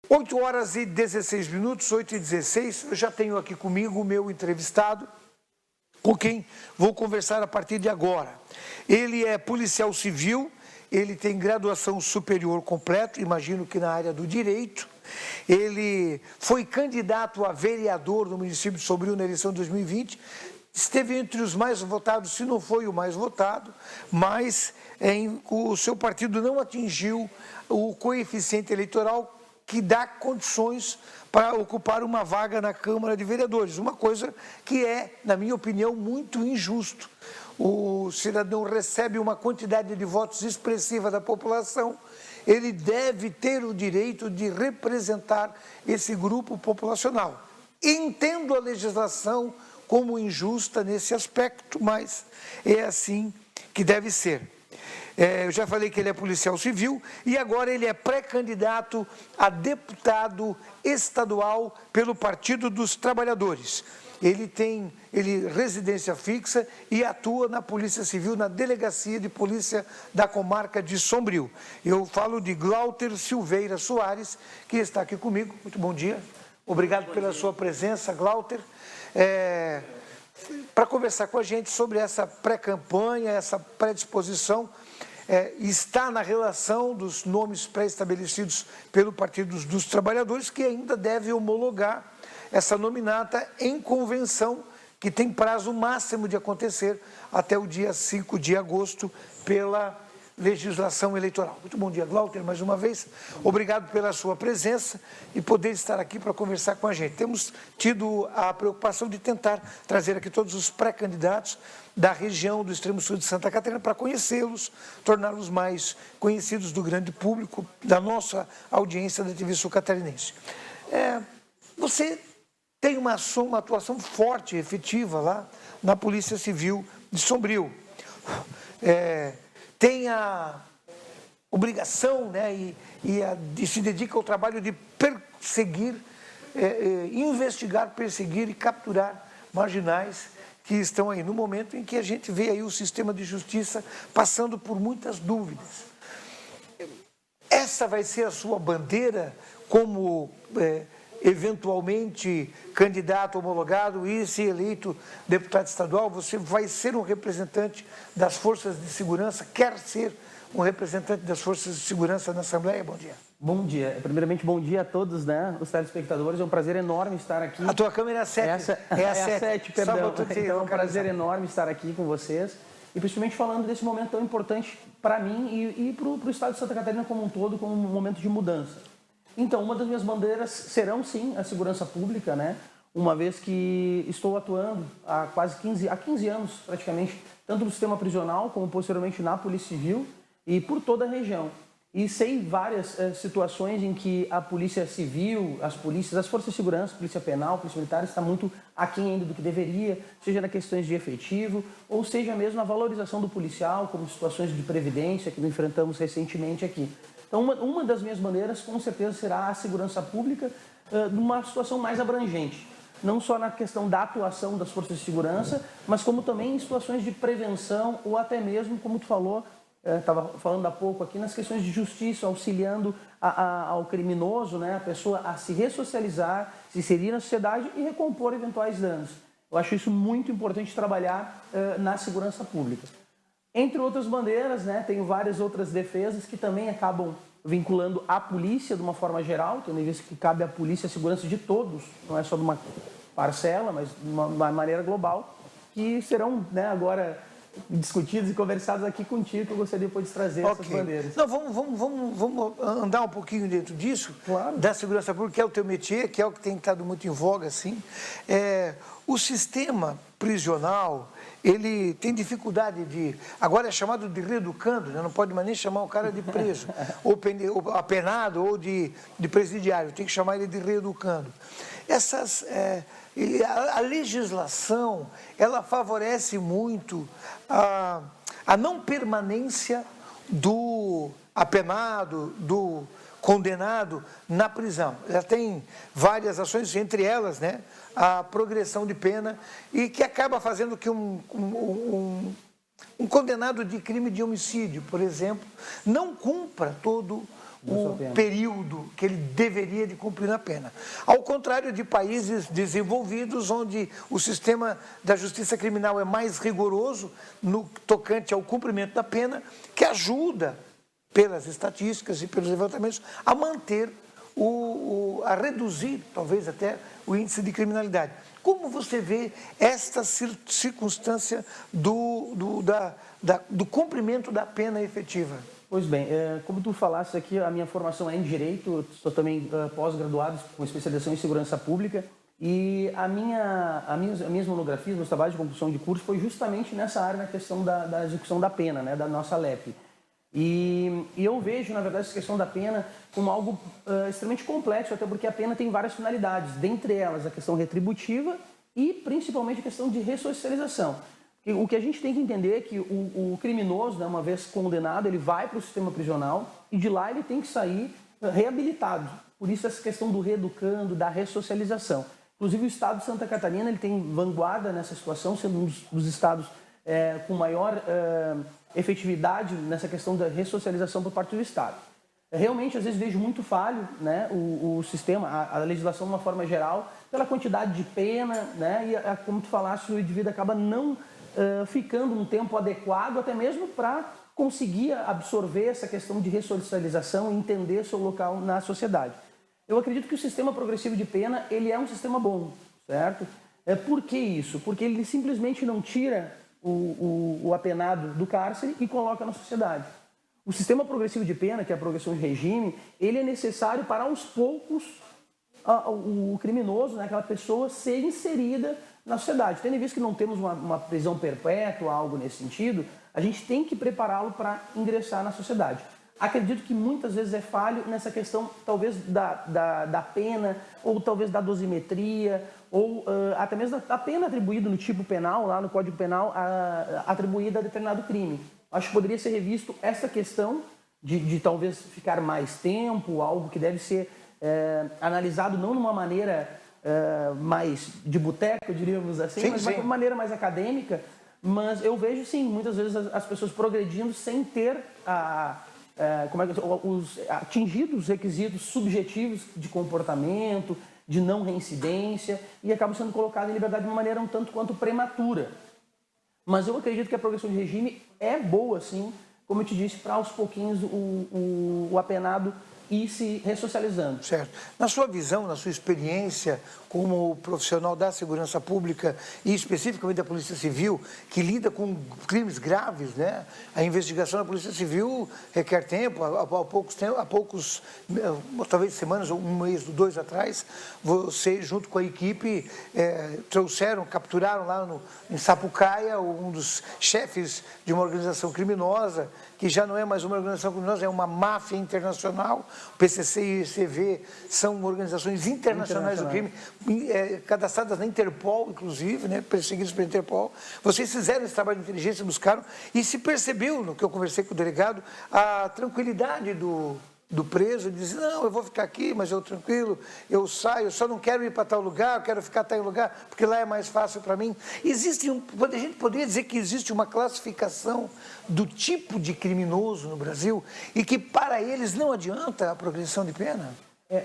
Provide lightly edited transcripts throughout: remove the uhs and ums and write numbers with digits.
8 horas e 16 minutos, 8 e 16, eu já tenho aqui comigo o meu entrevistado, com quem vou conversar a partir de agora. Ele é policial civil, ele tem graduação superior completa, imagino que na área do direito. Ele foi candidato a vereador no município de Sombrio na eleição de 2020, esteve entre os mais votados, se não foi o mais votado, mas o seu partido não atingiu o coeficiente eleitoral que dá condições para ocupar uma vaga na Câmara de Vereadores, uma coisa que é, na minha opinião, muito injusto. O cidadão recebe uma quantidade de votos expressiva da população, ele deve ter o direito de representar esse grupo populacional. Entendo a legislação como injusta nesse aspecto, mas é assim que deve ser. Eu já falei que ele é policial civil e agora ele é pré-candidato a deputado estadual pelo Partido dos Trabalhadores. Ele tem residência fixa e atua na Polícia Civil, na Delegacia de Polícia da Comarca de Sombrio. Eu falo de Glauter Silveira Soares, que está aqui comigo. Muito bom dia. Obrigado pela sua presença, Glauter. Para conversar com a gente sobre essa pré-campanha, essa predisposição, está na relação dos nomes pré-estabelecidos pelo Partido dos Trabalhadores, que ainda deve homologar essa nominata em convenção, que tem prazo máximo de acontecer até o dia 5 de agosto, pela legislação eleitoral. Muito bom dia, Glauter, mais uma vez. Obrigado pela sua presença e poder estar aqui para conversar com a gente. Temos tido a preocupação de tentar trazer aqui todos os pré-candidatos da região do extremo sul de Santa Catarina para conhecê-los, torná-los mais conhecidos do grande público, da nossa audiência da TV Sul Catarinense. Você tem uma atuação forte e efetiva lá na Polícia Civil de Sombrio. Tem a obrigação, né, e se dedica ao trabalho de perseguir, investigar, perseguir e capturar marginais que estão aí no momento em que a gente vê aí o sistema de justiça passando por muitas dúvidas. Essa vai ser a sua bandeira como eventualmente candidato homologado e se eleito deputado estadual? Você vai ser um representante das forças de segurança, quer ser um representante das forças de segurança na Assembleia? Bom dia. Bom dia. Primeiramente, bom dia a todos, né, os telespectadores. É um prazer enorme estar aqui. A tua câmera é a 7. É a 7, perdão. Então, é um prazer enorme estar aqui com vocês. E principalmente falando desse momento tão importante para mim e para o estado de Santa Catarina como um todo, como um momento de mudança. Então, uma das minhas bandeiras serão, sim, a segurança pública, né? Uma vez que estou atuando há 15 anos, praticamente, tanto no sistema prisional, como posteriormente na Polícia Civil e por toda a região. E sei várias situações em que a Polícia Civil, as forças de segurança, Polícia Penal, Polícia Militar, está muito aquém ainda do que deveria, seja nas questões de efetivo, ou seja mesmo na valorização do policial, como situações de previdência que nós enfrentamos recentemente aqui. Então, uma das minhas bandeiras, com certeza, será a segurança pública numa situação mais abrangente. Não só na questão da atuação das forças de segurança, mas como também em situações de prevenção ou até mesmo, como tu falou, estava falando há pouco aqui, nas questões de justiça, auxiliando ao criminoso, né, a pessoa a se ressocializar, se inserir na sociedade e recompor eventuais danos. Eu acho isso muito importante trabalhar na segurança pública. Entre outras bandeiras, né, tenho várias outras defesas que também acabam vinculando a polícia de uma forma geral, tendo em vista que cabe à polícia a segurança de todos, não é só de uma parcela, mas de uma maneira global, que serão, né, agora discutidos e conversados aqui contigo, que eu gostaria depois de trazer essas bandeiras. Não, vamos andar um pouquinho dentro disso, claro, da segurança pública, que é o teu métier, que é o que tem estado muito em voga, assim. O sistema prisional, ele tem dificuldade de... Agora é chamado de reeducando, né? Não pode mais nem chamar o cara de preso, ou apenado, ou de presidiário, tem que chamar ele de reeducando. A legislação, ela favorece muito a não permanência do apenado, do condenado na prisão. Ela tem várias ações, entre elas, né, a progressão de pena, e que acaba fazendo que um condenado de crime de homicídio, por exemplo, não cumpra todo o período que ele deveria de cumprir na pena. Ao contrário de países desenvolvidos, onde o sistema da justiça criminal é mais rigoroso no tocante ao cumprimento da pena, que ajuda, pelas estatísticas e pelos levantamentos, a manter, a reduzir, talvez até, o índice de criminalidade. Como você vê esta circunstância do cumprimento da pena efetiva? Pois bem, como tu falaste aqui, a minha formação é em Direito, eu sou também pós-graduado com especialização em Segurança Pública, e as minhas monografias, meus trabalhos de conclusão de curso foi justamente nessa área, na questão da execução da pena, né, da nossa LEP. E eu vejo, na verdade, essa questão da pena como algo extremamente complexo, até porque a pena tem várias finalidades, dentre elas a questão retributiva e principalmente a questão de ressocialização. O que a gente tem que entender é que o criminoso, né, uma vez condenado, ele vai para o sistema prisional e de lá ele tem que sair reabilitado. Por isso essa questão do reeducando, da ressocialização. Inclusive o estado de Santa Catarina ele tem vanguarda nessa situação, sendo um dos estados com maior efetividade nessa questão da ressocialização por parte do Estado. Realmente, às vezes, vejo muito falho, né, o sistema, a legislação de uma forma geral, pela quantidade de pena, né, e como tu falaste, o indivíduo acaba não ficando um tempo adequado, até mesmo para conseguir absorver essa questão de ressocialização e entender seu local na sociedade. Eu acredito que o sistema progressivo de pena, ele é um sistema bom, certo? Por que isso? Porque ele simplesmente não tira o apenado do cárcere e coloca na sociedade. O sistema progressivo de pena, que é a progressão de regime, ele é necessário para aos poucos o criminoso, né, aquela pessoa, ser inserida na sociedade. Tendo em vista que não temos uma prisão perpétua, algo nesse sentido, a gente tem que prepará-lo para ingressar na sociedade. Acredito que muitas vezes é falho nessa questão, talvez, da pena, ou talvez da dosimetria, ou até mesmo da pena atribuída no tipo penal, lá no Código Penal, atribuída a determinado crime. Acho que poderia ser revisto essa questão de talvez ficar mais tempo, algo que deve ser analisado não de uma maneira mais de boteco, diríamos assim, sim, mas sim, de uma maneira mais acadêmica. Mas eu vejo, sim, muitas vezes as pessoas progredindo sem ter atingido os requisitos subjetivos de comportamento, de não reincidência, e acabam sendo colocados em liberdade de uma maneira um tanto quanto prematura. Mas eu acredito que a progressão de regime é boa, sim, como eu te disse, para aos pouquinhos o apenado ir se ressocializando. Certo. Na sua visão, na sua experiência como profissional da segurança pública e especificamente da Polícia Civil, que lida com crimes graves, né? A investigação da Polícia Civil requer tempo, há poucos, talvez semanas ou um mês, 2 atrás, você junto com a equipe capturaram lá em Sapucaia um dos chefes de uma organização criminosa, que já não é mais uma organização criminosa, é uma máfia internacional. O PCC e o ICV são organizações internacionais do crime, cadastradas na Interpol, inclusive, né, perseguidos pela Interpol. Vocês fizeram esse trabalho de inteligência, buscaram, e se percebeu, no que eu conversei com o delegado, a tranquilidade do preso, ele diz, não, eu vou ficar aqui, mas eu tranquilo, eu saio, eu só não quero ir para tal lugar, eu quero ficar tal lugar, porque lá é mais fácil para mim. A gente poderia dizer que existe uma classificação do tipo de criminoso no Brasil e que para eles não adianta a progressão de pena?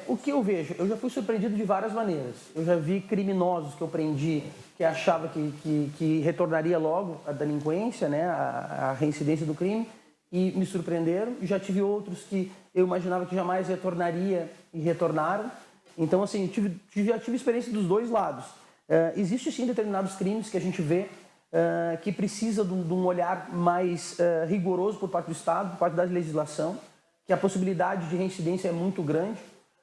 O que eu vejo, eu já fui surpreendido de várias maneiras. Eu já vi criminosos que eu prendi que achava que retornaria logo a delinquência, né, a reincidência do crime, e me surpreenderam. Já tive outros que eu imaginava que jamais retornaria e retornaram. Então, assim, já tive experiência dos dois lados. Existe, sim, determinados crimes que a gente vê que precisa de um olhar mais rigoroso por parte do Estado, por parte da legislação, que a possibilidade de reincidência é muito grande.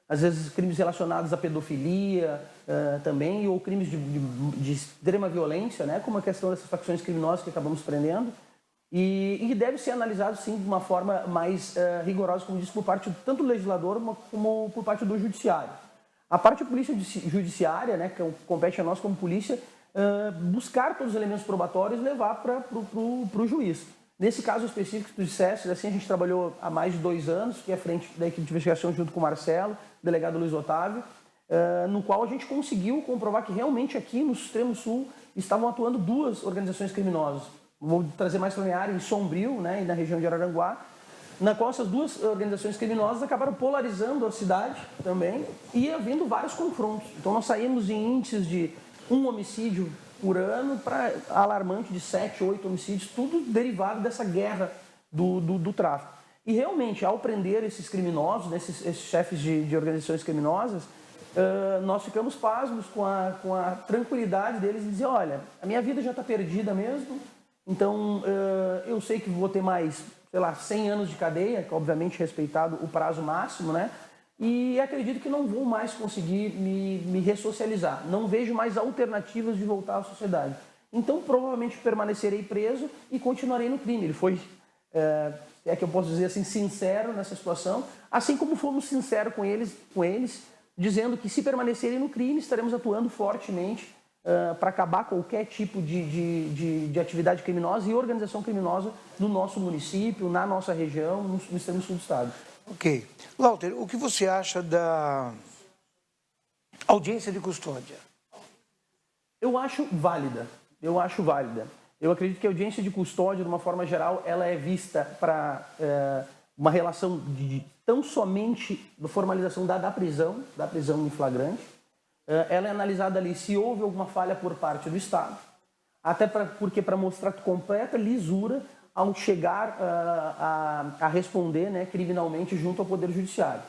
Às vezes, crimes relacionados à pedofilia também, ou crimes de extrema violência, né, como a questão dessas facções criminosas que acabamos prendendo. E deve ser analisado, sim, de uma forma mais rigorosa, como disse, por parte tanto do legislador como por parte do judiciário. A parte da polícia judiciária, né, que compete a nós como polícia, buscar todos os elementos probatórios e levar para o juiz. Nesse caso específico que tu disseste, assim, a gente trabalhou há mais de 2 anos, que é à frente da equipe de investigação junto com o Marcelo, o delegado Luiz Otávio, no qual a gente conseguiu comprovar que realmente aqui no extremo sul estavam atuando 2 organizações criminosas. Vou trazer mais para a minha área, em Sombrio, né, e na região de Araranguá, na qual essas duas organizações criminosas acabaram polarizando a cidade também e havendo vários confrontos. Então nós saímos em índices de 1 homicídio por ano para alarmante de 7, 8 homicídios, tudo derivado dessa guerra do tráfico. E realmente, ao prender esses criminosos, esses chefes de organizações criminosas, nós ficamos pasmos com a tranquilidade deles de dizer, olha, a minha vida já está perdida mesmo, então eu sei que vou ter mais, sei lá, 100 anos de cadeia, que obviamente respeitado o prazo máximo, né? E acredito que não vou mais conseguir me ressocializar, não vejo mais alternativas de voltar à sociedade. Então provavelmente permanecerei preso e continuarei no crime. Ele foi, é que eu posso dizer assim, sincero nessa situação, assim como fomos sinceros com eles, dizendo que se permanecerem no crime, estaremos atuando fortemente para acabar qualquer tipo de atividade criminosa e organização criminosa no nosso município, na nossa região, no extremo sul do estado. Ok. Walter, o que você acha da audiência de custódia? Eu acho válida. Eu acredito que a audiência de custódia, de uma forma geral, ela é vista para uma relação de tão somente da formalização da prisão em flagrante. Ela é analisada ali se houve alguma falha por parte do Estado, até porque para mostrar completa lisura ao chegar a responder, né, criminalmente junto ao Poder Judiciário.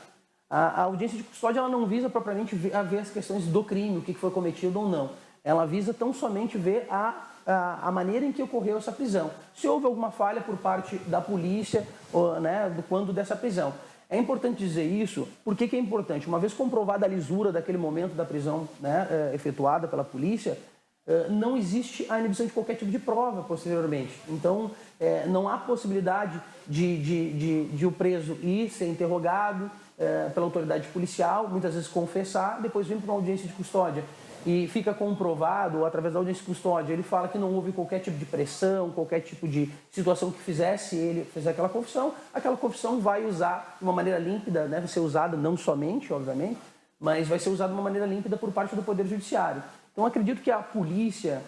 A audiência de custódia ela não visa propriamente ver as questões do crime, o que foi cometido ou não. Ela visa tão somente ver a maneira em que ocorreu essa prisão. Se houve alguma falha por parte da polícia, né, do quando dessa prisão. É importante dizer isso, por que é importante? Uma vez comprovada a lisura daquele momento da prisão, né, efetuada pela polícia, não existe a inibição de qualquer tipo de prova posteriormente. Então, não há possibilidade de o preso ir ser interrogado pela autoridade policial, muitas vezes confessar, depois vir para uma audiência de custódia e fica comprovado, ou através da audiência de custódia, ele fala que não houve qualquer tipo de pressão, qualquer tipo de situação que fizesse ele fazer aquela confissão vai usar de uma maneira límpida, né, vai ser usada não somente, obviamente, mas vai ser usada de uma maneira límpida por parte do Poder Judiciário. Então, acredito que a polícia,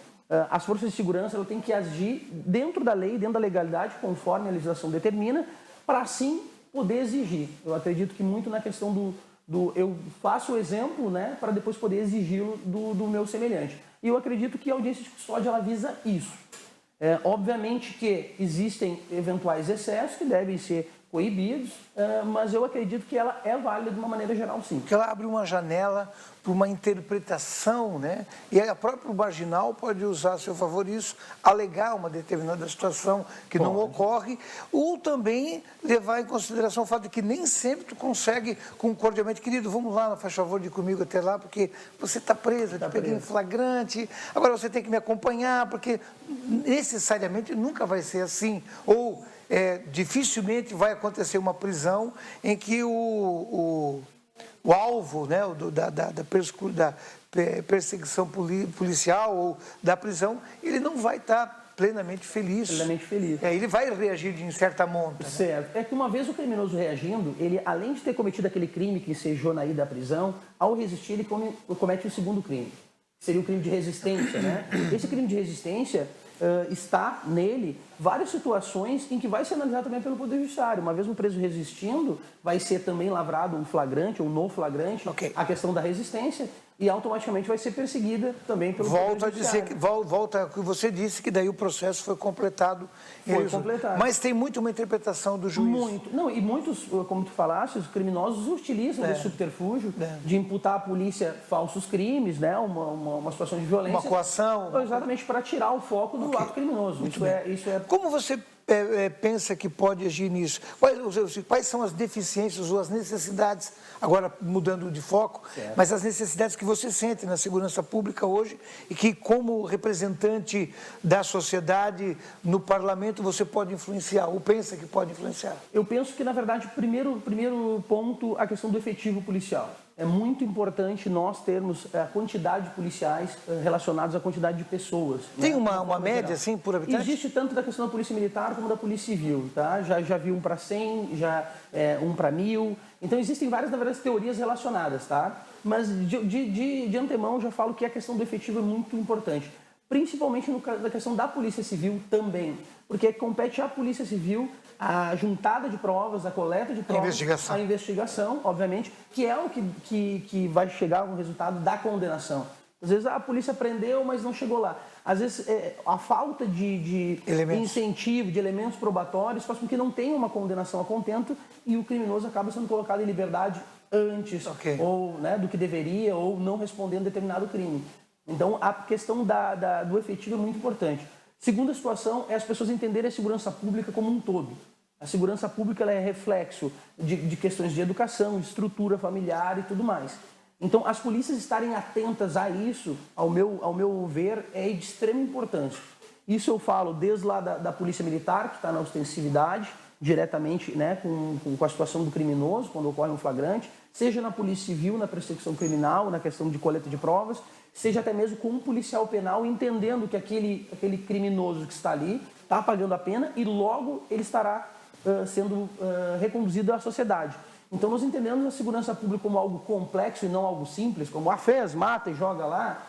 as forças de segurança, ela tem que agir dentro da lei, dentro da legalidade, conforme a legislação determina, para assim poder exigir. Eu acredito que muito na questão eu faço o exemplo, né, para depois poder exigi-lo do meu semelhante. E eu acredito que a audiência de custódia ela visa isso. Obviamente que existem eventuais excessos que devem ser coibidos, mas eu acredito que ela é válida de uma maneira geral, sim. Porque ela abre uma janela para uma interpretação, né? E a própria marginal pode usar a seu favor isso, alegar uma determinada situação que não ocorre, ou também levar em consideração o fato de que nem sempre tu consegue concordialmente, querido, vamos lá, faz favor de ir comigo até lá, porque você está preso, eu te peguei em flagrante, agora você tem que me acompanhar, porque necessariamente nunca vai ser assim, ou dificilmente vai acontecer uma prisão em que o alvo, né, da perseguição policial ou da prisão, ele não vai estar plenamente feliz. Ele vai reagir de certa monta. Certo. É que uma vez o criminoso reagindo, ele, além de ter cometido aquele crime que ensejou na ida da prisão, ao resistir ele comete o segundo crime. Seria o crime de resistência, né? Esse crime de resistência está nele várias situações em que vai ser analisado também pelo Poder Judiciário. Uma vez um preso resistindo, vai ser também lavrado um flagrante ou no flagrante, a questão da resistência, e automaticamente vai ser perseguida também pelo Poder Judiciário. Volta ao que você disse, que daí o processo foi completado. Mas tem muito uma interpretação do juiz. Muito. Não, e muitos, como tu falaste, os criminosos utilizam desse subterfúgio de imputar à polícia falsos crimes, né? Uma situação de violência. Uma coação. Exatamente, para tirar o foco do ato criminoso. Isso é... Como você pensa que pode agir nisso? Quais são as deficiências ou as necessidades, agora mudando de foco, mas as necessidades que você sente na segurança pública hoje e que, como representante da sociedade no parlamento, você pode influenciar, ou pensa que pode influenciar? Eu penso que, na verdade, primeiro ponto, a questão do efetivo policial. É muito importante nós termos a quantidade de policiais relacionados à quantidade de pessoas. Tem uma média, assim, por habitante? Existe tanto da questão da polícia militar como da polícia civil, tá? Já vi 1 para 100, 1 para 1000. Então, existem várias, na verdade, teorias relacionadas, tá? Mas, de antemão, já falo que a questão do efetivo é muito importante. principalmente no caso da questão da Polícia Civil também, porque compete à Polícia Civil a juntada de provas, a coleta de provas, a investigação, obviamente, que é o que vai chegar ao resultado da condenação. Às vezes a polícia prendeu, mas não chegou lá. Às vezes a falta de incentivo, de elementos probatórios, faz com que não tenha uma condenação a contento e o criminoso acaba sendo colocado em liberdade antes ou, né, do que deveria, ou não respondendo determinado crime. Então a questão do efetivo é muito importante. Segunda situação é as pessoas entenderem a segurança pública como um todo. A segurança pública ela é reflexo de questões de educação, estrutura familiar e tudo mais. Então, as polícias estarem atentas a isso, ao meu ver, é de extrema importância. Isso eu falo desde lá da Polícia Militar, que está na ostensividade, diretamente, né, com a situação do criminoso, quando ocorre um flagrante, seja na Polícia Civil, na persecução criminal, na questão de coleta de provas, seja até mesmo com um policial penal, entendendo que aquele criminoso que está ali está pagando a pena e logo ele estará sendo reconduzido à sociedade. Então, nós entendemos a segurança pública como algo complexo e não algo simples, como fez, mata e joga lá.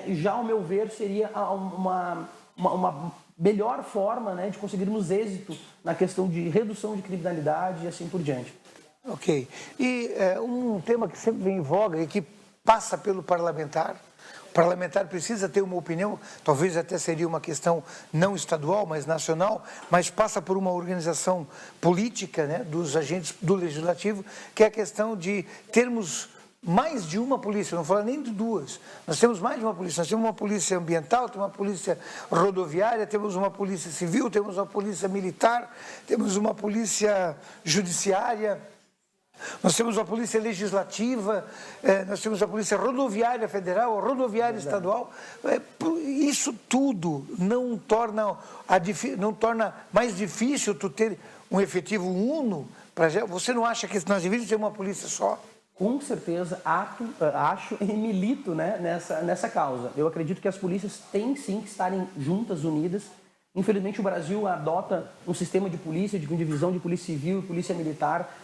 Já, ao meu ver, seria uma melhor forma, né, de conseguirmos êxito na questão de redução de criminalidade e assim por diante. Ok. E um tema que sempre vem em voga e que passa pelo parlamentar. O parlamentar precisa ter uma opinião, talvez até seria uma questão não estadual, mas nacional, mas passa por uma organização política, né, dos agentes do legislativo, que é a questão de termos mais de uma polícia, não falo nem de duas. Nós temos mais de uma polícia, nós temos uma polícia ambiental, temos uma polícia rodoviária, temos uma polícia civil, temos uma polícia militar, temos uma polícia judiciária. Nós temos a polícia legislativa, nós temos a polícia rodoviária federal, a rodoviária estadual. Isso tudo não torna mais difícil tu ter um efetivo uno? Você não acha que nós deveríamos ter uma polícia só? Com certeza, acho e milito, né, nessa causa. Eu acredito que as polícias têm sim que estarem juntas, unidas. Infelizmente, o Brasil adota um sistema de polícia, de divisão de polícia civil e polícia militar,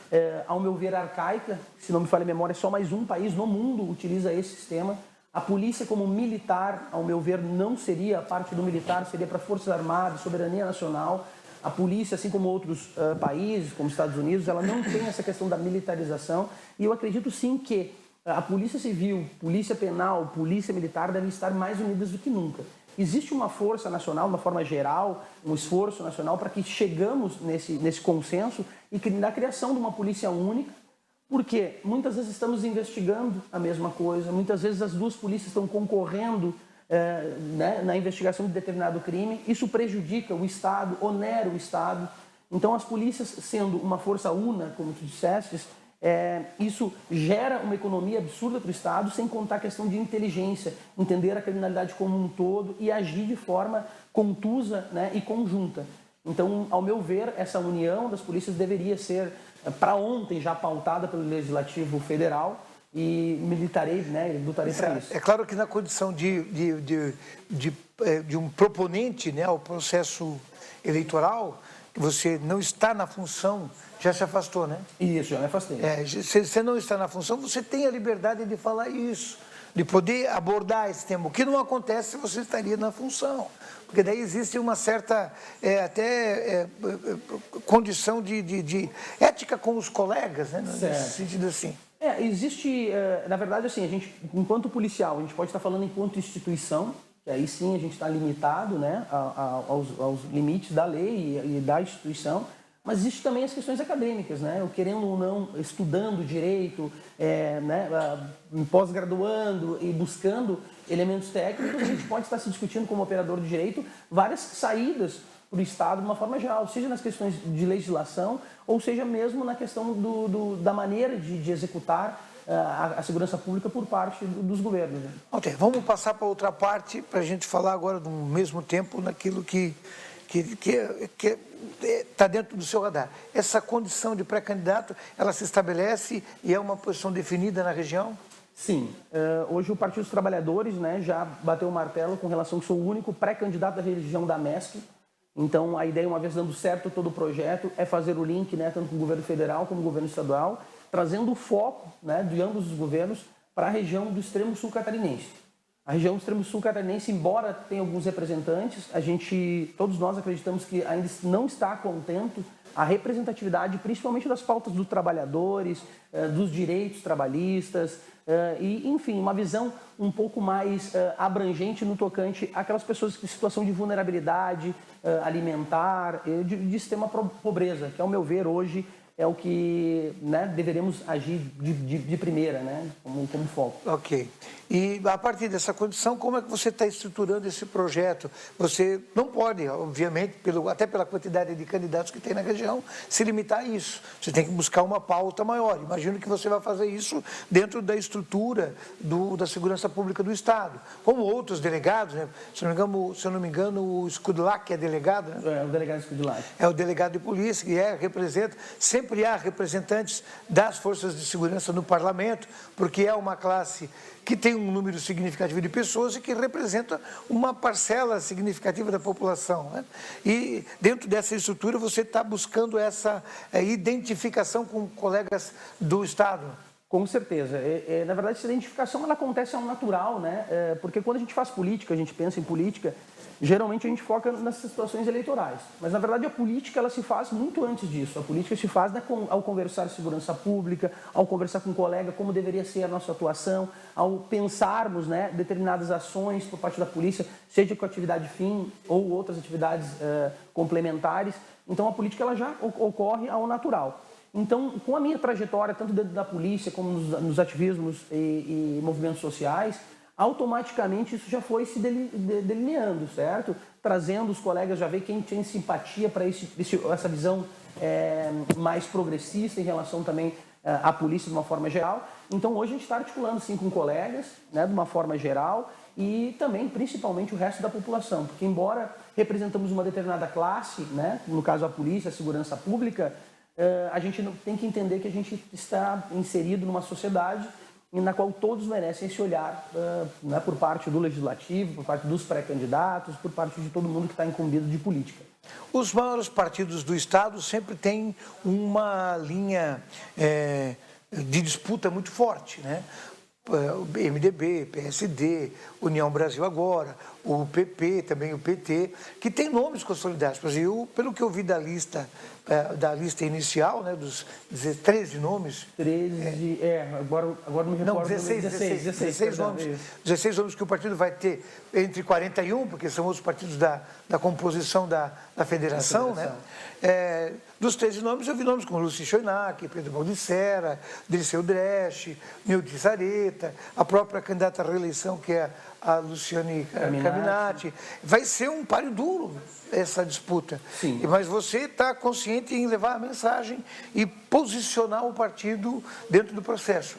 ao meu ver, arcaica. Se não me falha a memória, só mais um país no mundo utiliza esse sistema. A polícia como militar, ao meu ver, não seria, a parte do militar seria para Forças Armadas, soberania nacional. A polícia, assim como outros países, como Estados Unidos, ela não tem essa questão da militarização. E eu acredito sim que a polícia civil, polícia penal, polícia militar devem estar mais unidas do que nunca. Existe uma força nacional, de uma forma geral, um esforço nacional para que chegamos nesse consenso e que na criação de uma polícia única, porque muitas vezes estamos investigando a mesma coisa, muitas vezes as duas polícias estão concorrendo né, na investigação de determinado crime, isso prejudica o Estado, onera o Estado. Então as polícias sendo uma força una, como tu disseste, isso gera uma economia absurda para o Estado, sem contar a questão de inteligência, entender a criminalidade como um todo e agir de forma contusa, né, e conjunta. Então, ao meu ver, essa união das polícias deveria ser, para ontem, já pautada pelo Legislativo Federal e militarei, né, lutarei para isso. É claro que na condição de um proponente, né, ao processo eleitoral, que você não está na função, já se afastou, né? Isso, já me afastei. Se você não está na função, você tem a liberdade de falar isso, de poder abordar esse tema. O que não acontece se você estaria na função. Porque daí existe uma certa, condição de ética com os colegas, né? Nesse sentido assim. Existe, na verdade, assim, a gente, enquanto policial, a gente pode estar falando enquanto instituição, que aí sim a gente está limitado, né, aos limites da lei e da instituição, mas existe também as questões acadêmicas, né, eu querendo ou não, estudando direito, né, pós-graduando e buscando elementos técnicos, a gente pode estar se discutindo como operador de direito várias saídas para o Estado de uma forma geral, seja nas questões de legislação ou seja mesmo na questão da maneira de executar a segurança pública por parte dos governos. Né? Ok, vamos passar para outra parte para a gente falar agora no mesmo tempo naquilo que está dentro do seu radar. Essa condição de pré-candidato, ela se estabelece e é uma posição definida na região? Sim. Hoje o Partido dos Trabalhadores, né, já bateu o martelo com relação que sou o único pré-candidato da região da MESC. Então, a ideia, uma vez dando certo todo o projeto, é fazer o link, né, tanto com o governo federal como o governo estadual, trazendo o foco, né, de ambos os governos para a região do extremo sul catarinense. A região do extremo sul catarinense, embora tenha alguns representantes, todos nós acreditamos que ainda não está contento a representatividade, principalmente das pautas dos trabalhadores, dos direitos trabalhistas, e, enfim, uma visão um pouco mais abrangente no tocante àquelas pessoas em situação de vulnerabilidade alimentar, de extrema pobreza, que, ao meu ver, hoje é o que, né, deveremos agir de primeira, né, como foco. Ok. E a partir dessa condição, como é que você está estruturando esse projeto? Você não pode, obviamente, até pela quantidade de candidatos que tem na região, se limitar a isso. Você tem que buscar uma pauta maior. Imagino que você vai fazer isso dentro da estrutura da segurança pública do Estado. Como outros delegados, né? Se eu não me engano, o Skudlak é delegado, né? É, o delegado Skudlak. É o delegado de polícia, que representa, sempre há representantes das forças de segurança no parlamento, porque é uma classe que tem um número significativo de pessoas e que representa uma parcela significativa da população, né? E dentro dessa estrutura você está buscando essa identificação com colegas do Estado. Com certeza. Na verdade, essa identificação ela acontece ao natural, né? Porque quando a gente faz política, a gente pensa em política, geralmente a gente foca nas situações eleitorais. Mas, na verdade, a política ela se faz muito antes disso. A política se faz ao conversar de segurança pública, ao conversar com um colega como deveria ser a nossa atuação, ao pensarmos, né, determinadas ações por parte da polícia, seja com atividade fim ou outras atividades complementares. Então, a política ela já ocorre ao natural. Então, com a minha trajetória, tanto dentro da polícia como nos ativismos e movimentos sociais, automaticamente isso já foi se delineando, certo? Trazendo os colegas, já ver quem tem simpatia para essa visão mais progressista em relação também à polícia de uma forma geral. Então, hoje a gente está articulando, sim, com colegas, né, de uma forma geral, e também, principalmente, o resto da população. Porque, embora representamos uma determinada classe, né, no caso a polícia, a segurança pública, a gente tem que entender que a gente está inserido numa sociedade na qual todos merecem esse olhar, né, por parte do legislativo, por parte dos pré-candidatos, por parte de todo mundo que está incumbido de política. Os maiores partidos do Estado sempre têm uma linha de disputa muito forte, né? MDB, PSD, União Brasil Agora, o PP, também o PT, que tem nomes consolidados. Por exemplo, pelo que eu vi da lista inicial, né, dos 13 nomes... 13, agora não me recordo. Não, 16 nomes. 16 nomes que o partido vai ter entre 41, porque são outros partidos da composição da federação, né? Dos 13 nomes, eu vi nomes como Luci Schoenack, Pedro Baldissera, Dirceu Dresch, Nilton Sareta, a própria candidata à reeleição, que é a Luciane Caminati. Vai ser um páreo duro essa disputa. Sim. Mas você está consciente em levar a mensagem e posicionar o partido dentro do processo.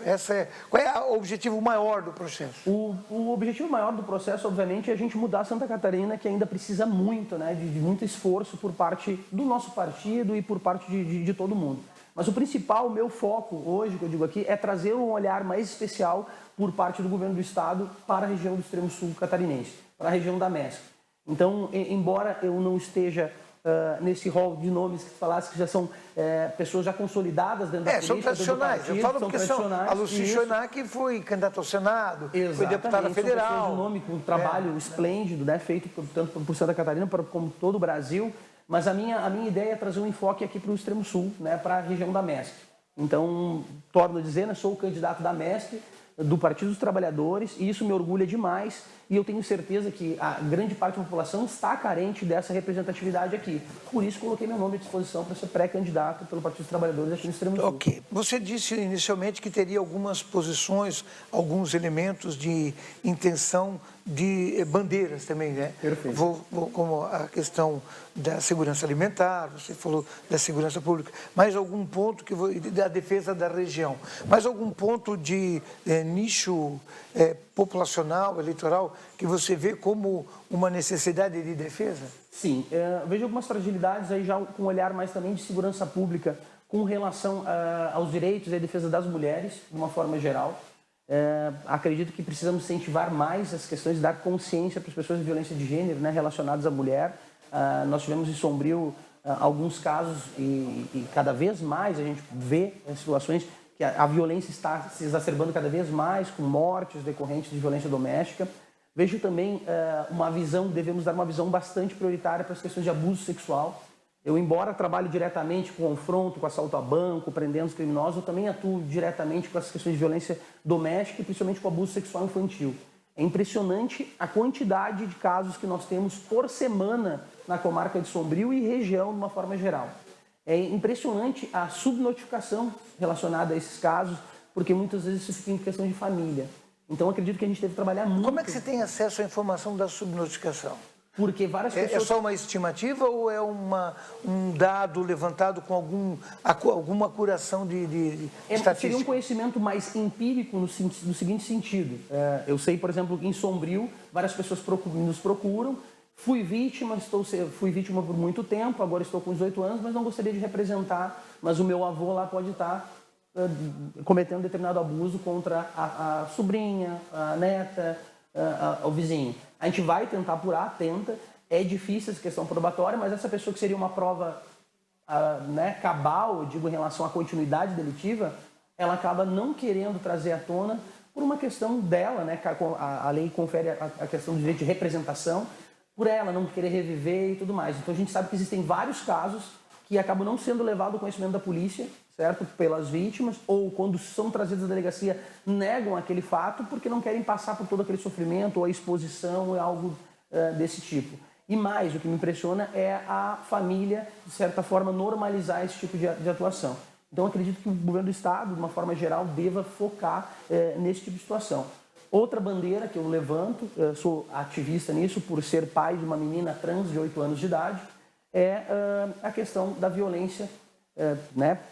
Qual é o objetivo maior do processo? O objetivo maior do processo, obviamente, é a gente mudar Santa Catarina, que ainda precisa muito, né, de muito esforço por parte do nosso partido e por parte de todo mundo. Mas o principal, o meu foco hoje, que eu digo aqui, é trazer um olhar mais especial por parte do governo do Estado para a região do extremo sul catarinense, para a região da MESC. Então, embora eu não esteja nesse rol de nomes que tu falasse, que já são pessoas já consolidadas dentro da política, são tradicionais. Partido, eu falo porque a Luci Schoenack foi candidata ao Senado, foi deputada federal. São pessoas de nome, com um trabalho esplêndido, né, feito tanto por Santa Catarina como todo o Brasil. Mas a minha ideia é trazer um enfoque aqui para o extremo sul, né, para a região da MESC. Então, torno a dizer, né, sou o candidato da MESC, do Partido dos Trabalhadores, e isso me orgulha demais, e eu tenho certeza que a grande parte da população está carente dessa representatividade aqui. Por isso, coloquei meu nome à disposição para ser pré-candidato pelo Partido dos Trabalhadores aqui no extremo sul. Ok. Você disse inicialmente que teria algumas posições, alguns elementos de intenção de bandeiras também, né? Perfeito. Como a questão da segurança alimentar, você falou da segurança pública, mais algum ponto da defesa da região, mais algum ponto de nicho populacional, eleitoral, que você vê como uma necessidade de defesa? Sim, vejo algumas fragilidades aí já com um olhar mais também de segurança pública com relação aos direitos e à defesa das mulheres, de uma forma geral. Acredito que precisamos incentivar mais as questões de dar consciência para as pessoas de violência de gênero, né, relacionadas à mulher. Nós tivemos em Sombrio alguns casos e cada vez mais a gente vê situações que a violência está se exacerbando cada vez mais, com mortes decorrentes de violência doméstica. Vejo também devemos dar uma visão bastante prioritária para as questões de abuso sexual. Eu, embora trabalhe diretamente com confronto, com assalto a banco, prendendo os criminosos, eu também atuo diretamente com as questões de violência doméstica e principalmente com abuso sexual infantil. É impressionante a quantidade de casos que nós temos por semana na comarca de Sombrio e região de uma forma geral. É impressionante a subnotificação relacionada a esses casos, porque muitas vezes isso fica em questão de família. Então, acredito que a gente deve trabalhar muito. Como é que você tem acesso à informação da subnotificação? Porque várias pessoas... É só uma estimativa ou é um dado levantado com alguma acuração de estatística? Seria um conhecimento mais empírico no seguinte sentido. Eu sei, por exemplo, que em Sombrio, várias pessoas nos procuram. Fui vítima por muito tempo, agora estou com 18 anos, mas não gostaria de representar. Mas o meu avô lá pode estar cometendo determinado abuso contra a sobrinha, a neta, o vizinho. A gente vai tentar apurar, é difícil essa questão probatória, mas essa pessoa que seria uma prova cabal, eu digo, em relação à continuidade delitiva, ela acaba não querendo trazer à tona por uma questão dela, né? A lei confere a questão do direito de representação, por ela não querer reviver e tudo mais. Então a gente sabe que existem vários casos que acabam não sendo levados ao conhecimento da polícia, certo? Pelas vítimas, ou quando são trazidos à delegacia, negam aquele fato porque não querem passar por todo aquele sofrimento ou a exposição ou algo desse tipo. E mais, o que me impressiona é a família, de certa forma, normalizar esse tipo de atuação. Então, acredito que o governo do Estado, de uma forma geral, deva focar nesse tipo de situação. Outra bandeira que eu levanto, sou ativista nisso, por ser pai de uma menina trans de 8 anos de idade, é a questão da violência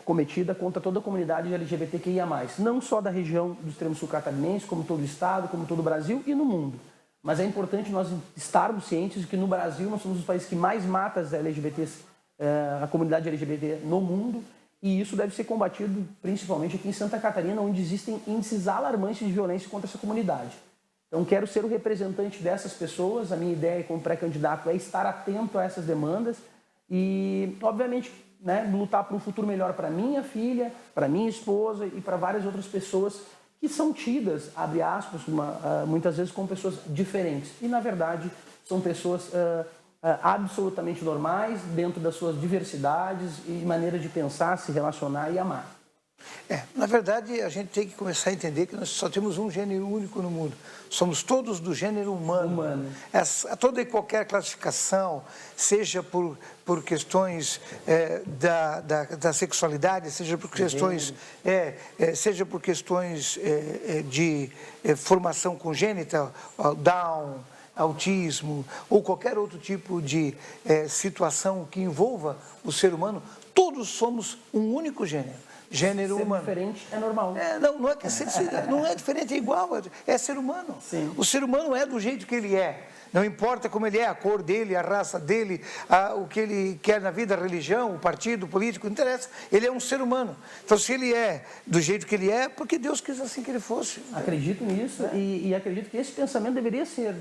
cometida contra toda a comunidade LGBTQIA+. Não só da região do extremo sul catarinense, como todo o Estado, como todo o Brasil e no mundo. Mas é importante nós estarmos cientes de que no Brasil nós somos os países que mais mata as LGBTs, a comunidade LGBT no mundo, e isso deve ser combatido principalmente aqui em Santa Catarina, onde existem índices alarmantes de violência contra essa comunidade. Então, quero ser o representante dessas pessoas. A minha ideia como pré-candidato é estar atento a essas demandas e, obviamente, lutar por um futuro melhor para minha filha, para minha esposa e para várias outras pessoas que são tidas, abre aspas, muitas vezes como pessoas diferentes. E, na verdade, são pessoas absolutamente normais, dentro das suas diversidades e maneira de pensar, se relacionar e amar. Na verdade, a gente tem que começar a entender que nós só temos um gênero único no mundo. Somos todos do gênero humano. Toda e qualquer classificação, seja por questões da sexualidade, seja por questões, de formação congênita, Down, autismo ou qualquer outro tipo de situação que envolva o ser humano, todos somos um único gênero. Gênero humano. Ser diferente é normal. Não é que não é diferente, é igual, é ser humano. Sim. O ser humano é do jeito que ele é. Não importa como ele é, a cor dele, a raça dele, o que ele quer na vida, a religião, o partido, o político, não interessa. Ele é um ser humano. Então, se ele é do jeito que ele é, porque Deus quis assim que ele fosse. Acredito nisso e acredito que esse pensamento deveria ser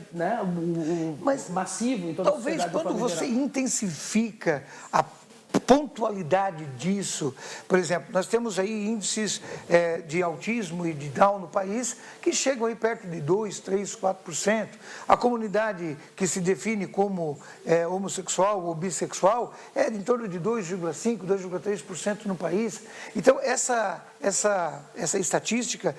massivo em toda a sociedade. Talvez quando você intensifica a pontualidade disso, por exemplo, nós temos aí índices de autismo e de Down no país que chegam aí perto de 2%, 3%, 4%. A comunidade que se define como homossexual ou bissexual é em torno de 2,5%, 2,3% no país. Então, essa estatística,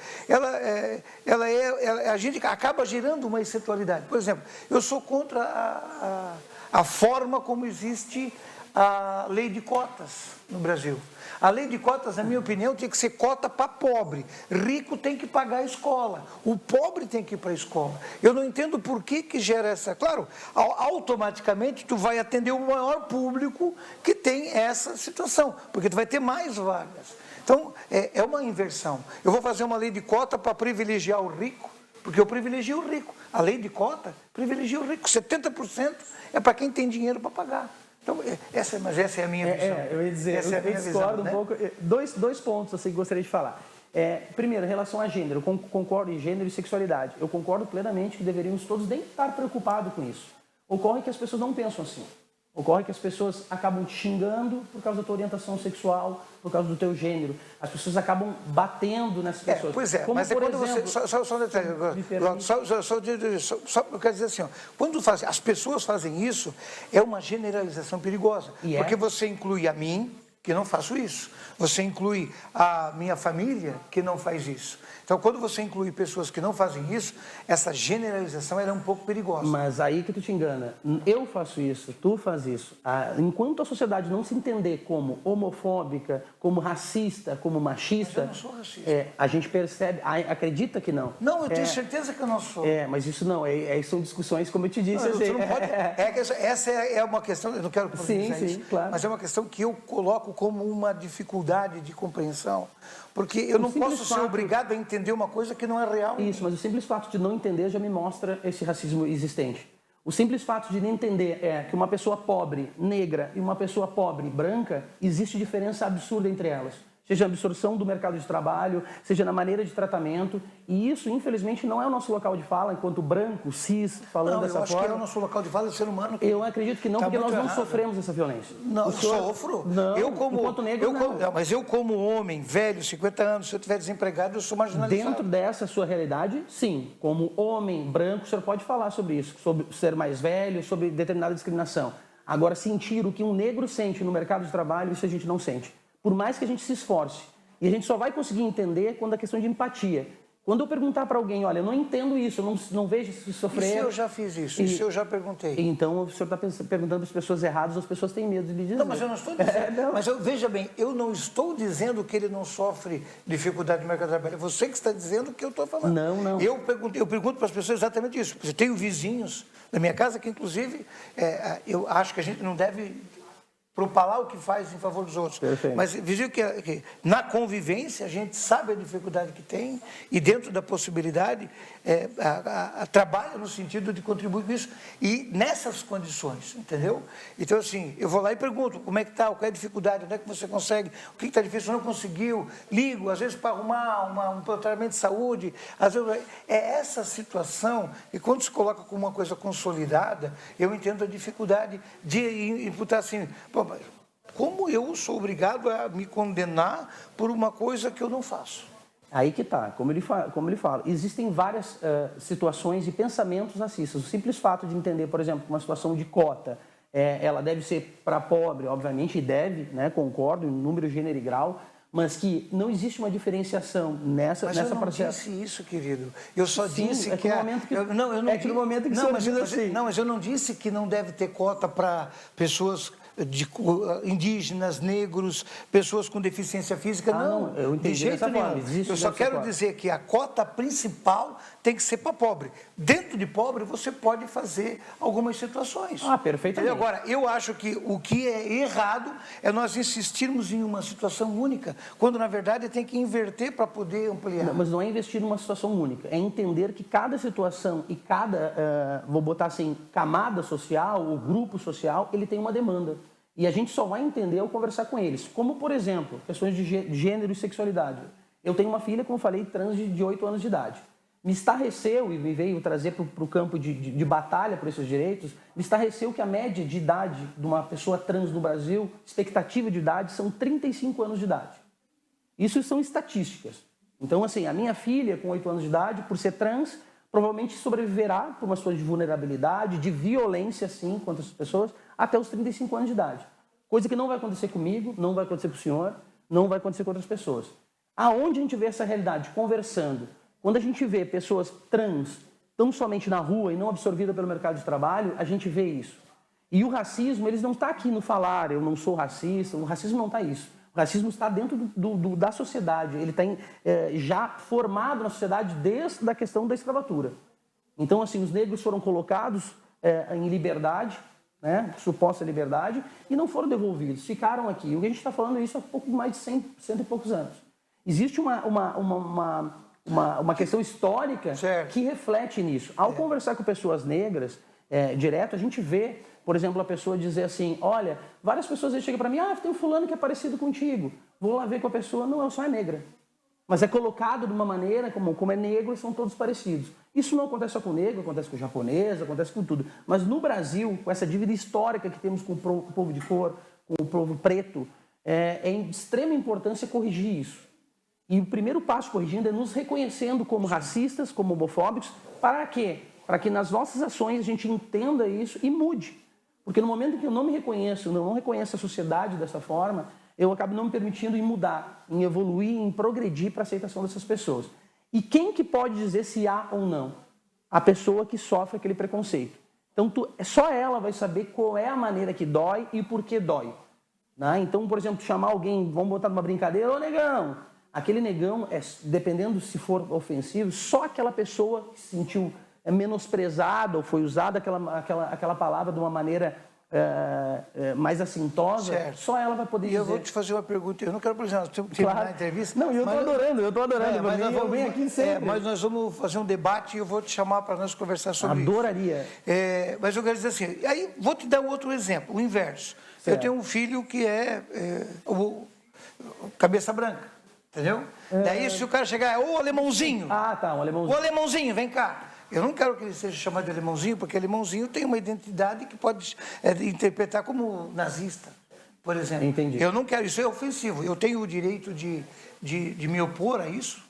a gente acaba gerando uma excetualidade. Por exemplo, eu sou contra a forma como existe a lei de cotas no Brasil. A lei de cotas, na minha opinião, tem que ser cota para pobre. Rico tem que pagar a escola. O pobre tem que ir para a escola. Eu não entendo por que gera essa... Claro, automaticamente tu vai atender o maior público que tem essa situação, porque tu vai ter mais vagas. Então, é uma inversão. Eu vou fazer uma lei de cota para privilegiar o rico, porque eu privilegio o rico. A lei de cota privilegia o rico. 70% é para quem tem dinheiro para pagar. Então, essa é a minha visão. Eu ia dizer, eu discordo um pouco. Dois pontos assim, que gostaria de falar. Primeiro, em relação a gênero, eu concordo em gênero e sexualidade. Eu concordo plenamente que deveríamos todos nem estar preocupados com isso. Ocorre que as pessoas não pensam assim. Ocorre que as pessoas acabam te xingando por causa da tua orientação sexual, por causa do teu gênero. As pessoas acabam batendo nessas pessoas. Pois é, como, mas por quando exemplo, você... Só um detalhe. Eu quero dizer assim, ó, quando as pessoas fazem isso, é uma generalização perigosa. Porque você inclui a mim, que não faço isso. Você inclui a minha família, que não faz isso. Então, quando você inclui pessoas que não fazem isso, essa generalização ela é um pouco perigosa. Mas aí que tu te engana. Eu faço isso, tu faz isso. Enquanto a sociedade não se entender como homofóbica, como racista, como machista... Mas eu não sou racista. A gente percebe, acredita que não. Não, eu tenho certeza que eu não sou. Mas isso não, são discussões, como eu te disse. Não, não pode, essa é uma questão, eu não quero polemizar isso, claro. mas é uma questão que eu coloco como uma dificuldade de compreensão. Porque eu não posso ser obrigado a entender uma coisa que não é real. Isso, mas o simples fato de não entender já me mostra esse racismo existente. O simples fato de não entender é que uma pessoa pobre, negra, e uma pessoa pobre, branca, existe diferença absurda entre elas. Seja na absorção do mercado de trabalho, seja na maneira de tratamento. E isso, infelizmente, não é o nosso local de fala, enquanto branco, cis, falando dessa forma. Eu acho que é o nosso local de fala do ser humano. Eu acredito que não, porque nós não sofremos essa violência. Não, sofro. Não, enquanto negro, não. Mas eu como homem, velho, 50 anos, se eu estiver desempregado, eu sou marginalizado. Dentro dessa sua realidade, sim. Como homem branco, o senhor pode falar sobre isso, sobre ser mais velho, sobre determinada discriminação. Agora, sentir o que um negro sente no mercado de trabalho, isso a gente não sente. Por mais que a gente se esforce. E a gente só vai conseguir entender quando é questão de empatia. Quando eu perguntar para alguém, olha, eu não entendo isso, eu não vejo isso sofrer... E se eu já fiz isso? E se eu já perguntei? Então, o senhor está perguntando para as pessoas erradas, as pessoas têm medo de lhe dizer. Não, mas eu não estou dizendo... Mas veja bem, eu não estou dizendo que ele não sofre dificuldade no mercado de trabalho. É você que está dizendo o que eu estou falando. Não. Eu pergunto para as pessoas exatamente isso. Eu tenho vizinhos na minha casa que, inclusive, eu acho que a gente não deve... propalar o que faz em favor dos outros. Perfeito. Mas viu que na convivência a gente sabe a dificuldade que tem e dentro da possibilidade trabalha no sentido de contribuir com isso e nessas condições, entendeu? Então assim, eu vou lá e pergunto como é que está, qual é a dificuldade, onde é que você consegue, o que está difícil, não conseguiu, ligo, às vezes para arrumar um tratamento de saúde, às vezes é essa situação e quando se coloca como uma coisa consolidada, eu entendo a dificuldade de imputar assim, pô, como eu sou obrigado a me condenar por uma coisa que eu não faço? Aí que está, como ele fala, existem várias situações e pensamentos racistas. O simples fato de entender, por exemplo, uma situação de cota, ela deve ser para pobre, obviamente, e deve, né, concordo, em número, gênero e grau, mas que não existe uma diferenciação nessa parcela. Mas eu não disse isso, querido. Eu só disse que... no momento que você diz assim. Não, mas eu não disse que não deve ter cota para pessoas... indígenas, negros, pessoas com deficiência física, não, eu entendi de jeito nenhum. Eu só quero dizer que a cota principal tem que ser para pobre. Dentro de pobre, você pode fazer algumas situações. Perfeitamente. Agora, eu acho que o que é errado é nós insistirmos em uma situação única, quando, na verdade, tem que inverter para poder ampliar. Não, mas não é investir numa situação única, é entender que cada situação e cada, vou botar assim, camada social, ou grupo social, ele tem uma demanda. E a gente só vai entender ao conversar com eles. Como, por exemplo, questões de gênero e sexualidade. Eu tenho uma filha, como eu falei, trans de 8 anos de idade. Me estarreceu e me veio trazer para o campo de batalha por esses direitos, me estarreceu que a média de idade de uma pessoa trans no Brasil, expectativa de idade, são 35 anos de idade. Isso são estatísticas. Então, assim, a minha filha, com 8 anos de idade, por ser trans, provavelmente sobreviverá por uma situação de vulnerabilidade, de violência, sim, contra as pessoas, até os 35 anos de idade. Coisa que não vai acontecer comigo, não vai acontecer com o senhor, não vai acontecer com outras pessoas. Aonde a gente vê essa realidade? Conversando. Quando a gente vê pessoas trans tão somente na rua e não absorvidas pelo mercado de trabalho, a gente vê isso. E o racismo, ele não está aqui no falar, eu não sou racista, o racismo não está isso. O racismo está dentro da sociedade, ele está já formado na sociedade desde a questão da escravatura. Então, assim, os negros foram colocados em liberdade, né, suposta liberdade, e não foram devolvidos, ficaram aqui. O que a gente está falando isso há pouco mais de 100 e poucos anos. Existe uma questão histórica que reflete nisso. Ao conversar com pessoas negras, direto, a gente vê, por exemplo, a pessoa dizer assim, olha, várias pessoas chegam para mim, tem um fulano que é parecido contigo. Vou lá ver com a pessoa, não, ela só é negra. mas é colocado de uma maneira como é negro, são todos parecidos. Isso não acontece só com o negro, acontece com o japonês, acontece com tudo. Mas no Brasil, com essa dívida histórica que temos com o povo de cor, com o povo preto, é de extrema importância corrigir isso. E o primeiro passo corrigindo é nos reconhecendo como racistas, como homofóbicos. Para quê? Para que nas nossas ações a gente entenda isso e mude. Porque no momento em que eu não me reconheço, não reconheço a sociedade dessa forma, eu acabo não me permitindo em mudar, em evoluir, em progredir para a aceitação dessas pessoas. E quem que pode dizer se há ou não? A pessoa que sofre aquele preconceito. Então, só ela vai saber qual é a maneira que dói e por que dói. Né? Então, por exemplo, chamar alguém, vamos botar numa brincadeira, ô negão! Aquele negão, dependendo se for ofensivo, só aquela pessoa que se sentiu menosprezada ou foi usada aquela palavra de uma maneira mais assintosa, certo. Só ela vai poder dizer. Eu vou te fazer uma pergunta, eu não quero, por exemplo, terminar a entrevista. Não, eu estou adorando, mas eu venho aqui sempre. Mas nós vamos fazer um debate e eu vou te chamar para nós conversar sobre isso. Adoraria. Mas eu quero dizer assim, aí vou te dar um outro exemplo, o inverso. Certo. Eu tenho um filho que é cabeça branca. Entendeu? Daí se o cara chegar, ô alemãozinho. Ah, tá, um alemãozinho. Ô alemãozinho, vem cá. Eu não quero que ele seja chamado de alemãozinho, porque alemãozinho tem uma identidade que pode interpretar como nazista, por exemplo. Entendi. Eu não quero, isso é ofensivo. Eu tenho o direito de me opor a isso?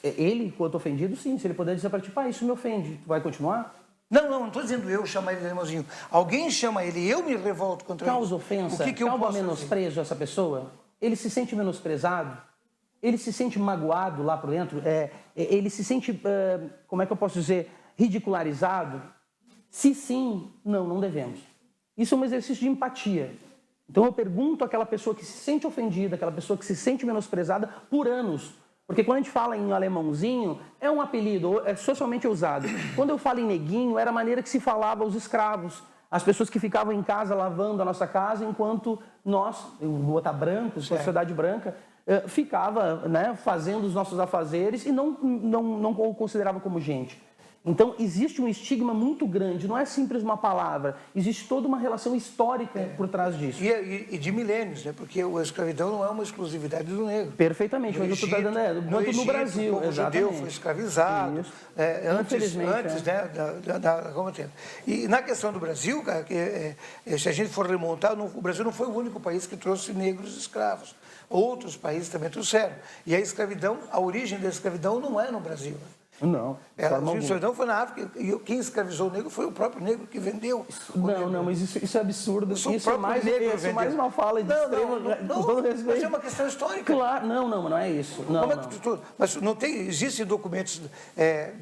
Ele, enquanto ofendido, sim. Se ele puder dizer para ti, isso me ofende, tu vai continuar? Não estou dizendo eu chamar ele de alemãozinho. Alguém chama ele, eu me revolto contra ele. Causa ofensa, causa menosprezo a essa pessoa? Ele se sente menosprezado? Ele se sente magoado lá por dentro? Ele se sente, como é que eu posso dizer, ridicularizado? Se sim, não devemos. Isso é um exercício de empatia. Então eu pergunto àquela pessoa que se sente ofendida, aquela pessoa que se sente menosprezada por anos. Porque quando a gente fala em alemãozinho, é um apelido, é socialmente usado. Quando eu falo em neguinho, era a maneira que se falava aos escravos. As pessoas que ficavam em casa lavando a nossa casa, enquanto nós, eu vou botar brancos, sociedade branca, ficava, né, fazendo os nossos afazeres e não o considerava como gente. Então, existe um estigma muito grande, não é simples uma palavra, existe toda uma relação histórica por trás disso. E de milênios, né? Porque a escravidão não é uma exclusividade do negro. Perfeitamente, mas eu estou dando quanto no Brasil. O povo judeu foi escravizado, antes né, como tempo. E na questão do Brasil, cara, se a gente for remontar, o Brasil não foi o único país que trouxe negros escravos. Outros países também trouxeram. E a escravidão, a origem da escravidão não é no Brasil. Não. A escravidão foi na África e quem escravizou o negro foi o próprio negro que vendeu. Não, mas isso é absurdo. Isso é mais uma fala de extremo, com todo respeito. Mas é uma questão histórica. Claro, não é isso. Mas não existem documentos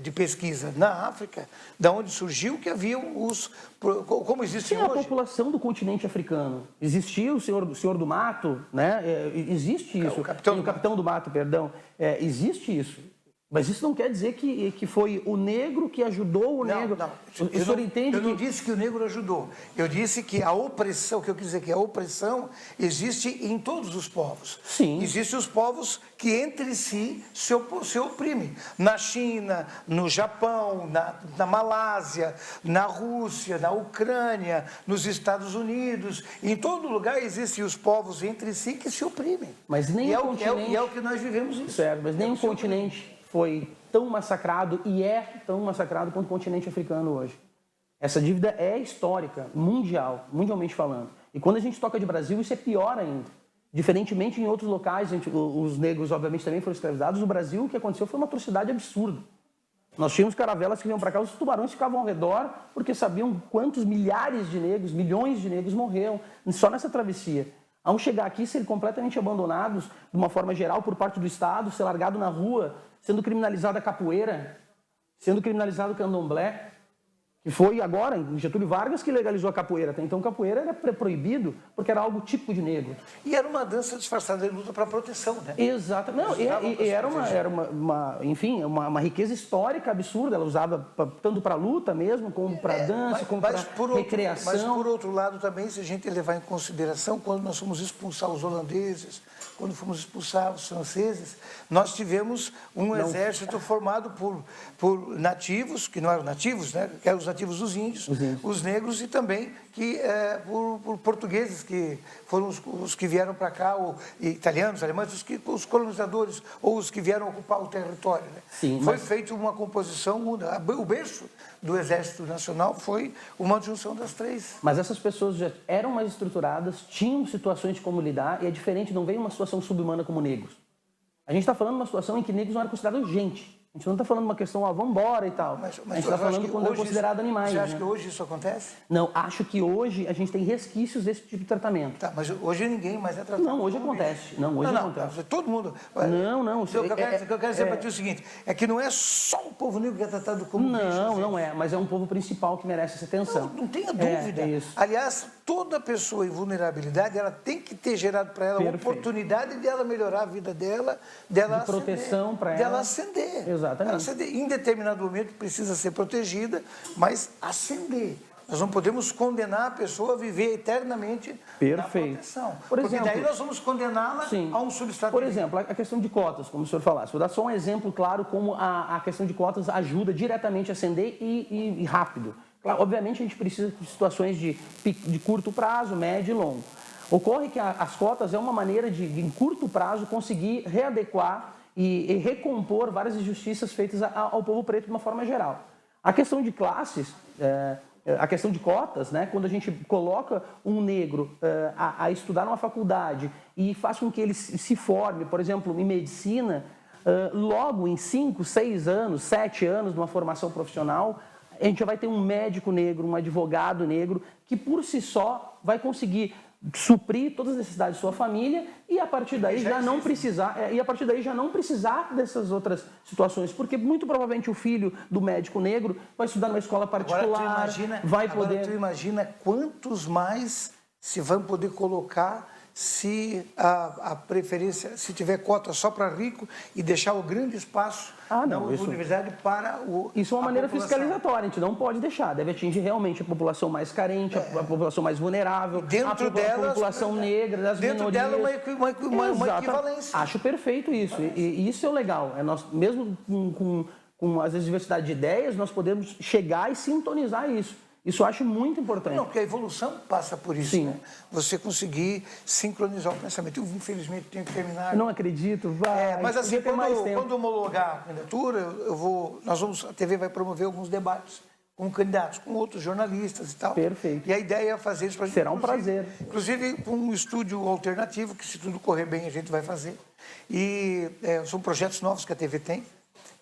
de pesquisa na África, da onde surgiu que haviam como existe hoje. Tinha a população do continente africano. Existia o senhor do mato, né? Existe isso. O capitão do mato, perdão. Existe isso. Mas isso não quer dizer que foi o negro que ajudou o negro. Não. Eu não disse que o negro ajudou. Eu disse que a opressão, o que eu quis dizer que a opressão existe em todos os povos. Sim. Existem os povos que entre si se oprimem. Na China, no Japão, na Malásia, na Rússia, na Ucrânia, nos Estados Unidos. Em todo lugar existem os povos entre si que se oprimem. Mas nem o continente... E é o que nós vivemos isso. Certo, mas nem o continente foi tão massacrado e é tão massacrado quanto o continente africano hoje. Essa dívida é histórica, mundialmente falando. E quando a gente toca de Brasil, isso é pior ainda. Diferentemente em outros locais, os negros obviamente também foram escravizados, no Brasil o que aconteceu foi uma atrocidade absurda. Nós tínhamos caravelas que vinham para cá, os tubarões ficavam ao redor porque sabiam quantos milhares de negros, milhões de negros morreram só nessa travessia. Ao chegar aqui, serem completamente abandonados de uma forma geral por parte do Estado, ser largado na rua, sendo criminalizada a capoeira, sendo criminalizado o candomblé, que foi agora, em Getúlio Vargas, que legalizou a capoeira. Até então, capoeira era proibido porque era algo típico de negro. E era uma dança disfarçada de luta para proteção, né? Exato. Não, e era uma riqueza histórica absurda. Ela usava tanto para luta mesmo, como para dança, como para recreação. Mas, por outro lado, também, se a gente levar em consideração, quando nós fomos expulsar os holandeses, quando fomos expulsar os franceses, nós tivemos um exército formado por nativos, que não eram nativos, né? Que eram os nativos dos índios, os negros e também por portugueses, que foram os que vieram para cá, ou italianos, alemães, os colonizadores, ou os que vieram ocupar o território. Né? Sim, foi feita uma composição, o berço do Exército Nacional foi uma junção das três. Mas essas pessoas já eram mais estruturadas, tinham situações de como lidar, e é diferente, não veio uma situação subhumana como negros. A gente está falando de uma situação em que negros não eram considerados gente. A gente não está falando de uma questão, vamos embora e tal. Mas a gente está falando quando é considerado animais. Você acha que hoje isso acontece? Não, acho que hoje a gente tem resquícios desse tipo de tratamento. Tá, mas hoje ninguém mais é tratado. Não, hoje acontece. Não, hoje acontece. Todo mundo. Não. O que eu quero dizer para ti é o seguinte, é que não é só o povo negro que é tratado como bicho. Não é, mas é um povo principal que merece essa atenção. Não tenha dúvida. Isso. Aliás, toda pessoa em vulnerabilidade, ela tem que ter gerado para ela a oportunidade de ela melhorar a vida dela, dela de proteção para ela. Dela ascender. Exatamente. Ela ascender. Em determinado momento precisa ser protegida, mas ascender. Nós não podemos condenar a pessoa a viver eternamente na proteção. Porque daí nós vamos condená-la a um substrato. Por exemplo, a questão de cotas, como o senhor falasse. Vou dar só um exemplo claro como a questão de cotas ajuda diretamente a ascender e rápido. Claro, obviamente a gente precisa de situações de curto prazo, médio e longo. Ocorre que as cotas é uma maneira de em curto prazo, conseguir readequar e recompor várias injustiças feitas ao povo preto de uma forma geral. A questão de classes, a questão de cotas, né, quando a gente coloca um negro a estudar numa faculdade e faz com que ele se forme, por exemplo, em medicina, logo em 5, 6 anos, 7 anos de uma formação profissional, a gente já vai ter um médico negro, um advogado negro, que por si só vai conseguir suprir todas as necessidades de sua família e a partir daí já não precisar dessas outras situações, porque muito provavelmente o filho do médico negro vai estudar numa escola particular, tu imagina quantos mais se vão poder colocar se a preferência, se tiver cota só para rico e deixar o grande espaço na universidade para Isso é uma maneira fiscalizatória, a gente não pode deixar, deve atingir realmente a população mais carente, a população mais vulnerável, a população negra, das dentro minorias. Dentro dela uma equivalência. Acho perfeito isso, e isso é o legal, nós, mesmo com às vezes diversidade de ideias, nós podemos chegar e sintonizar isso. Isso eu acho muito importante. Não, porque a evolução passa por isso, Sim. né? Você conseguir sincronizar o pensamento. Eu, infelizmente, tenho que terminar. Não acredito, vai. Mas assim, quando homologar a candidatura, a TV vai promover alguns debates com candidatos, com outros jornalistas e tal. Perfeito. E a ideia é fazer isso para a gente. Será um prazer. Inclusive, com um estúdio alternativo, que se tudo correr bem, a gente vai fazer. E são projetos novos que a TV tem.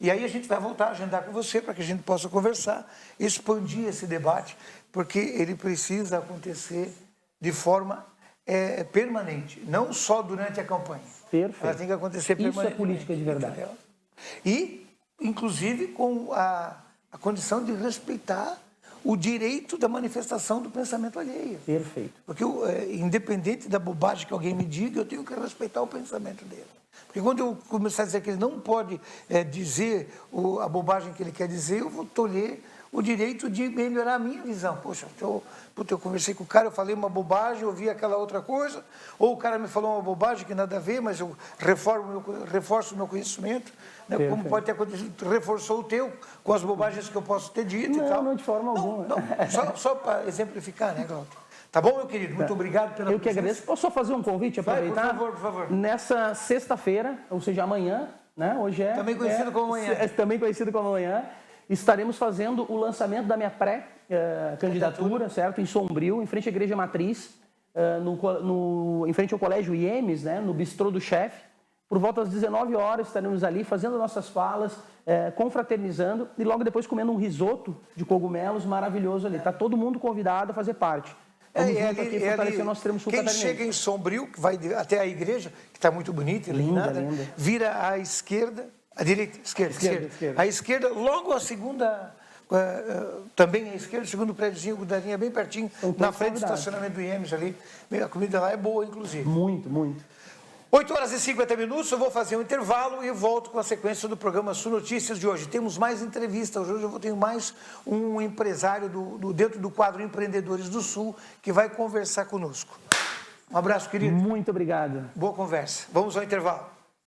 E aí a gente vai voltar a agendar com você para que a gente possa conversar, expandir esse debate, porque ele precisa acontecer de forma permanente, não só durante a campanha. Perfeito. Ela tem que acontecer permanentemente. Isso é política de verdade. E, inclusive, com a condição de respeitar o direito da manifestação do pensamento alheio. Perfeito. Porque, independente da bobagem que alguém me diga, eu tenho que respeitar o pensamento dele. Porque quando eu começar a dizer que ele não pode dizer a bobagem que ele quer dizer, eu vou tolher o direito de melhorar a minha visão. Poxa, eu conversei com o cara, eu falei uma bobagem, eu ouvi aquela outra coisa, ou o cara me falou uma bobagem que nada a ver, mas eu reforço o meu conhecimento, né? Como pode ter acontecido, reforçou o teu com as bobagens que eu posso ter dito e tal. Não, de forma alguma. Só para exemplificar, né, Glauco? Tá bom, meu querido? Muito obrigado pela presença. Eu que agradeço. Posso só fazer um convite, aproveitar? Vai, por favor. Nessa sexta-feira, ou seja, amanhã, né? Hoje também conhecido como amanhã. Também conhecido como amanhã. Estaremos fazendo o lançamento da minha pré-candidatura, certo? Em Sombrio, em frente à Igreja Matriz, em frente ao Colégio IEMES, né? No Bistrô do Chefe. Por volta das 19 horas estaremos ali fazendo nossas falas, confraternizando e logo depois comendo um risoto de cogumelos maravilhoso ali. Está todo mundo convidado a fazer parte. Quem chega em Sombrio, que vai até a igreja, que está muito bonita, iluminada, vira à esquerda, à direita, esquerda. À esquerda, logo a segunda, também à esquerda, o segundo prédiozinho, Gudarinha, bem pertinho, na frente do estacionamento do IEMES ali. A comida lá é boa, inclusive. Muito, muito. 8 horas e 50 minutos, eu vou fazer um intervalo e volto com a sequência do programa Sul Notícias de hoje. Temos mais entrevistas, hoje eu tenho mais um empresário dentro do quadro Empreendedores do Sul que vai conversar conosco. Um abraço, querido. Muito obrigado. Boa conversa. Vamos ao intervalo.